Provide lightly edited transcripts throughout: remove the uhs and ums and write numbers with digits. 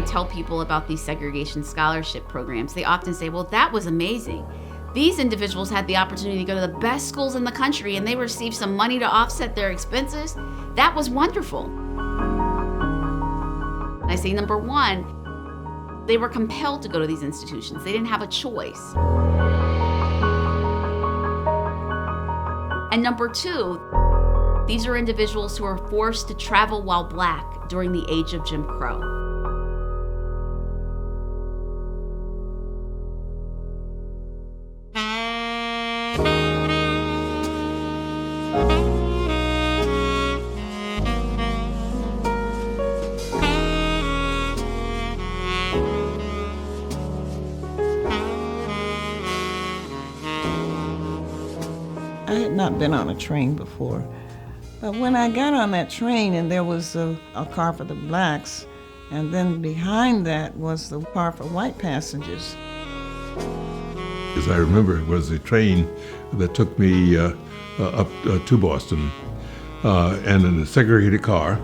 I tell people about these segregation scholarship programs, they often say, well, that was amazing. These individuals had the opportunity to go to the best schools in the country and they received some money to offset their expenses. That was wonderful. I say, number one, they were compelled to go to these institutions. They didn't have a choice. And number two, these are individuals who are forced to travel while Black during the age of Jim Crow. I had not been on a train before, but when I got on that train and there was a car for the Blacks, and then behind that was the car for white passengers. As I remember, it was a train that took me up to Boston, and in a segregated car.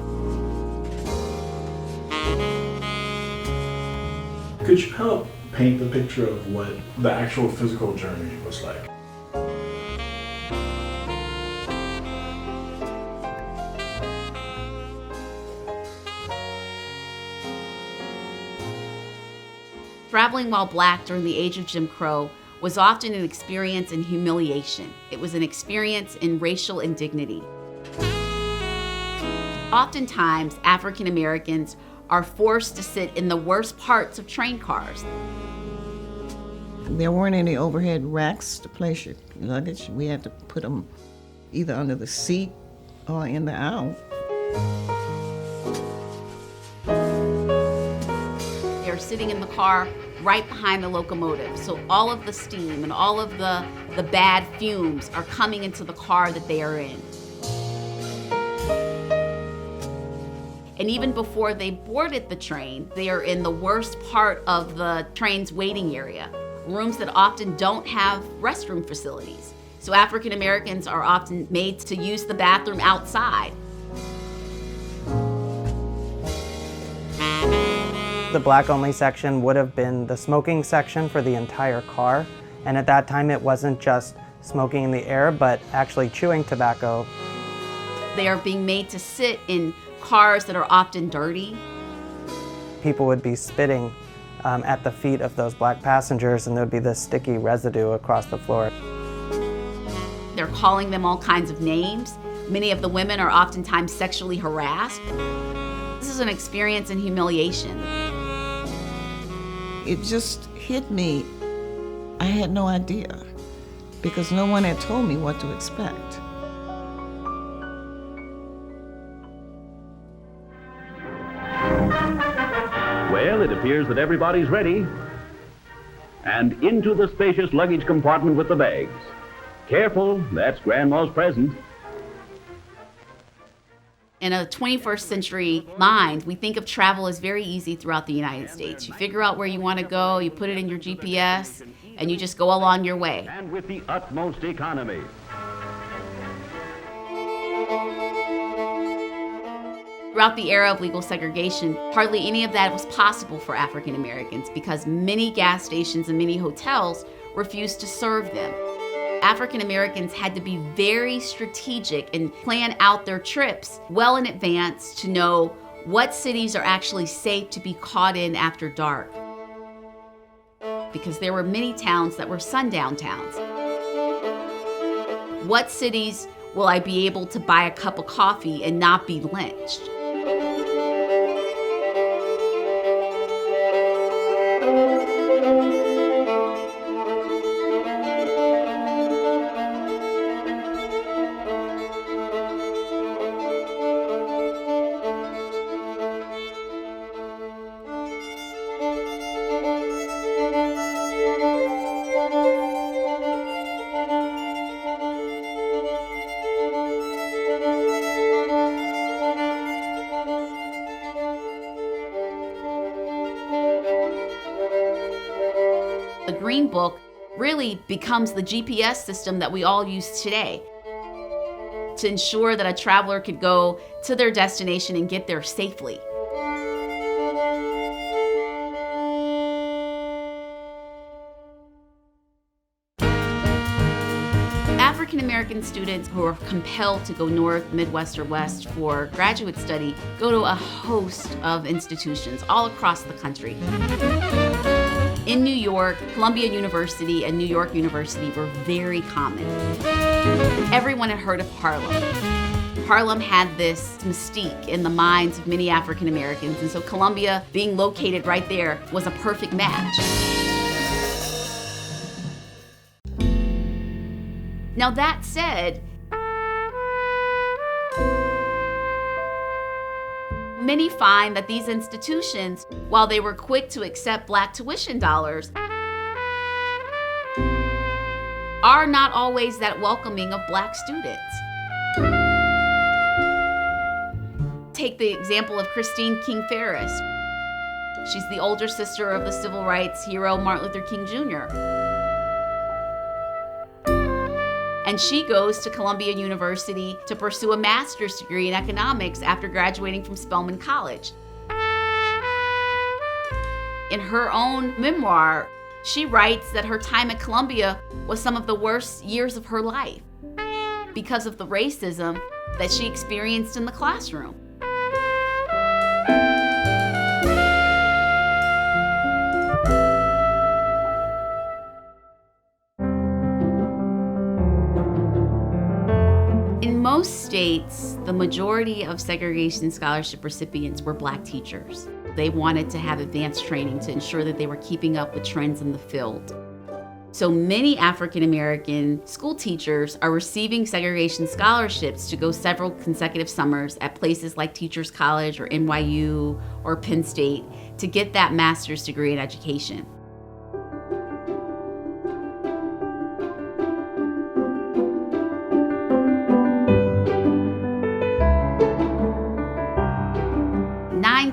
Could you help paint the picture of what the actual physical journey was like? Traveling while Black during the age of Jim Crow was often an experience in humiliation. It was an experience in racial indignity. Oftentimes, African Americans are forced to sit in the worst parts of train cars. There weren't any overhead racks to place your luggage. We had to put them either under the seat or in the aisle. They're sitting in the car right behind the locomotive. So all of the steam and all of the bad fumes are coming into the car that they are in. And even before they boarded the train, they are in the worst part of the train's waiting area, rooms that often don't have restroom facilities. So African Americans are often made to use the bathroom outside. The Black-only section would have been the smoking section for the entire car. And at that time, it wasn't just smoking in the air, but actually chewing tobacco. They are being made to sit in cars that are often dirty. People would be spitting at the feet of those Black passengers, and there would be this sticky residue across the floor. They're calling them all kinds of names. Many of the women are oftentimes sexually harassed. This is an experience in humiliation. It just hit me. I had no idea because no one had told me what to expect. Well, it appears that everybody's ready. And into the spacious luggage compartment with the bags. Careful, that's Grandma's present. In a 21st century mind, we think of travel as very easy throughout the United States. You figure out where you want to go, you put it in your GPS, and you just go along your way. And with the utmost economy. Throughout the era of legal segregation, hardly any of that was possible for African Americans because many gas stations and many hotels refused to serve them. African Americans had to be very strategic and plan out their trips well in advance to know what cities are actually safe to be caught in after dark. Because there were many towns that were sundown towns. What cities will I be able to buy a cup of coffee and not be lynched? The Green Book really becomes the GPS system that we all use today to ensure that a traveler could go to their destination and get there safely. students who are compelled to go north, Midwest, or West for graduate study go to a host of institutions all across the country. In New York, Columbia University and New York University were very common. Everyone had heard of Harlem. Harlem had this mystique in the minds of many African Americans, and so Columbia, being located right there, was a perfect match. Now that said, many find that these institutions, while they were quick to accept Black tuition dollars, are not always that welcoming of Black students. Take the example of Christine King Ferris. She's the older sister of the civil rights hero Martin Luther King Jr. And she goes to Columbia University to pursue a master's degree in economics after graduating from Spelman College. In her own memoir, she writes that her time at Columbia was some of the worst years of her life because of the racism that she experienced in the classroom. In most states, the majority of segregation scholarship recipients were Black teachers. They wanted to have advanced training to ensure that they were keeping up with trends in the field. So many African American school teachers are receiving segregation scholarships to go several consecutive summers at places like Teachers College or NYU or Penn State to get that master's degree in education.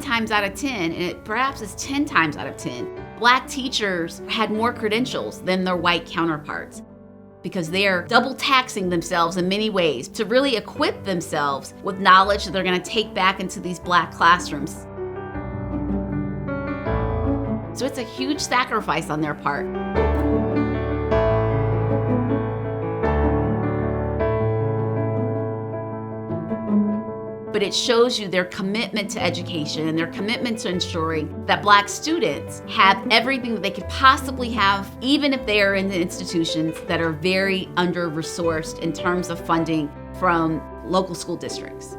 Times out of 10, and it perhaps is 10 times out of 10, Black teachers had more credentials than their white counterparts because they're double taxing themselves in many ways to really equip themselves with knowledge that they're going to take back into these Black classrooms. So it's a huge sacrifice on their part. But it shows you their commitment to education and their commitment to ensuring that Black students have everything that they could possibly have, even if they are in the institutions that are very under-resourced in terms of funding from local school districts.